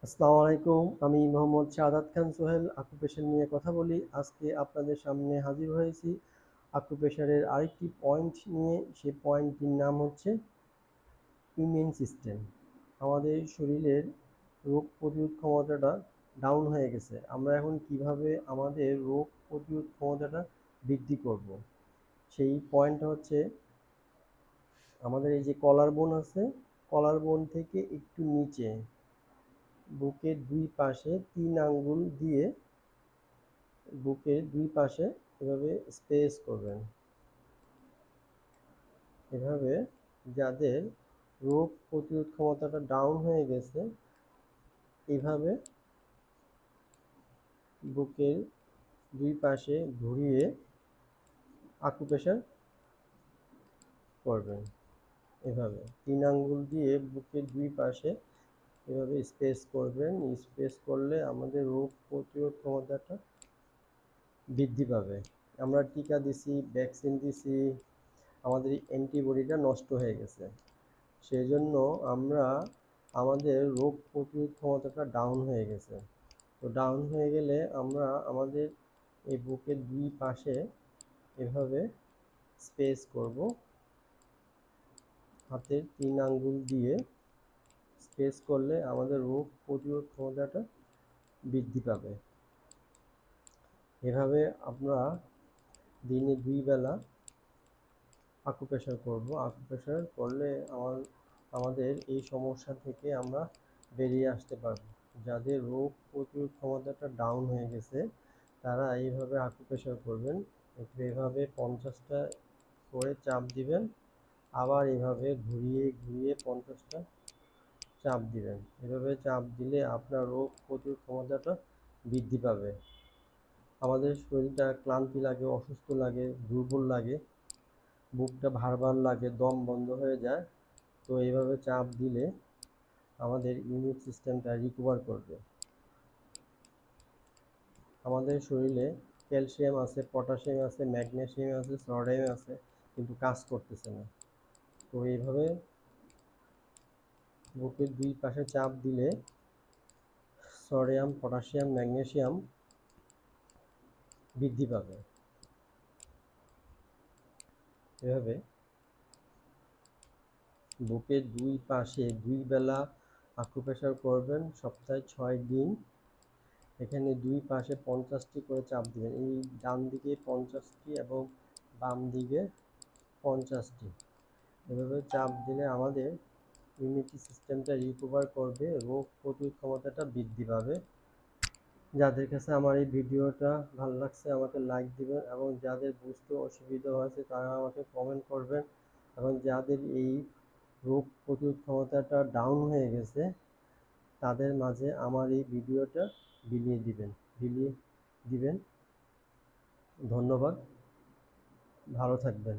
আসসালামু আলাইকুম। আমি মোহাম্মদ শাহাদাত খান সোহেল আকুপেশার নিয়ে কথা বলি। আজকে আপনাদের সামনে হাজির হয়েছি আকুপেশারের আরেকটি পয়েন্ট নিয়ে। সেই পয়েন্টটির নাম হচ্ছে ইমিউন সিস্টেম। আমাদের শরীরের রোগ প্রতিরোধ ক্ষমতাটা ডাউন হয়ে গেছে। আমরা এখন কিভাবে আমাদের রোগ প্রতিরোধ ক্ষমতাটা বৃদ্ধি করব, সেই পয়েন্টটা হচ্ছে আমাদের এই যে কলার বোন আছে, কলার বোন থেকে একটু নিচে বুকের দুই পাশে 3 আঙ্গুল দিয়ে বুকের দুই পাশে এভাবে স্পেস করবেন। এভাবে যাদের রোগ প্রতিরোধ ক্ষমতাটা ডাউন হয়ে গেছে, এভাবে বুকের দুই পাশে ঘুরিয়ে আকুপ্রেশার করবেন। এভাবে 3 আঙ্গুল দিয়ে বুকের দুই পাশে এভাবে স্পেস করবেন। স্পেস করলে আমাদের রোগ প্রতিরোধ ক্ষমতাটা বৃদ্ধি পাবে। আমরা টিকা দিছি, ভ্যাকসিন দিছি, আমাদের অ্যান্টিবডিটা নষ্ট হয়ে গেছে। সেই জন্য আমাদের রোগ প্রতিরোধ ক্ষমতাটা ডাউন হয়ে গেছে। তো ডাউন হয়ে গেলে আমরা আমাদের এই বুকের দুই পাশে এভাবে স্পেস করব। হাতের 3 আঙ্গুল দিয়ে স্পেস করলে আমাদের রোগ প্রতিরোধ ক্ষমতাটা বৃদ্ধি পাবে। এভাবে আমরা দিনে 2 বেলা আকুপ্রেশার করব। আকুপ্রেশার করলে আমাদের এই সমস্যা থেকে আমরা বেরিয়ে আসতে পারব। যাদের রোগ প্রতিরোধ ক্ষমতাটা ডাউন হয়ে গেছে তারা এইভাবে আকুপ্রেশার করবেন। এভাবে 50টা করে চাপ দিবেন, আবার এভাবে ঘুরিয়ে ঘুরিয়ে 50টা চাপ দিবেন। এভাবে চাপ দিলে আপনার রোগ প্রতিরোধ ক্ষমতাটা বৃদ্ধি পাবে। আমাদের শরীরটা ক্লান্তি লাগে, অসুস্থ লাগে, দুর্বল লাগে, বুকটা ভার ভার লাগে, দম বন্ধ হয়ে যায়। তো এইভাবে চাপ দিলে আমাদের ইমিউন সিস্টেমটা রিকভার করবে। আমাদের শরীরে ক্যালসিয়াম আছে, পটাশিয়াম আছে, ম্যাগনেসিয়াম আছে, সোডিয়াম আছে, কিন্তু কাজ করতেছে না। তো এইভাবে বুকের দুই পাশে চাপ দিলে সোডিয়াম, পটাশিয়াম, ম্যাগনেসিয়াম বৃদ্ধি পাবে। এভাবে বুকের দুই পাশে 2 বেলা আকুপ্রেশার করবেন, সপ্তাহে 6 দিন। এখানে দুই পাশে 50টি করে চাপ দিবেন। এই ডান দিকে 50টি এবং বাম দিকে 50টি। এভাবে চাপ দিলে আমাদের ইমিউনিটি সিস্টেমটা রিকভার করবে, রোগ প্রতিরোধ ক্ষমতাটা বৃদ্ধি পাবে। যাদের কাছে আমার এই ভিডিওটা ভালো লাগছে আমাকে লাইক দিবেন, এবং যাদের বুঝতে অসুবিধা হয়েছে তারা আমাকে কমেন্ট করবেন, এবং যাদের এই রোগ প্রতিরোধ ক্ষমতাটা ডাউন হয়ে গেছে তাদের মাঝে আমার এই ভিডিওটা বিলিয়ে দিবেন। ধন্যবাদ, ভালো থাকবেন।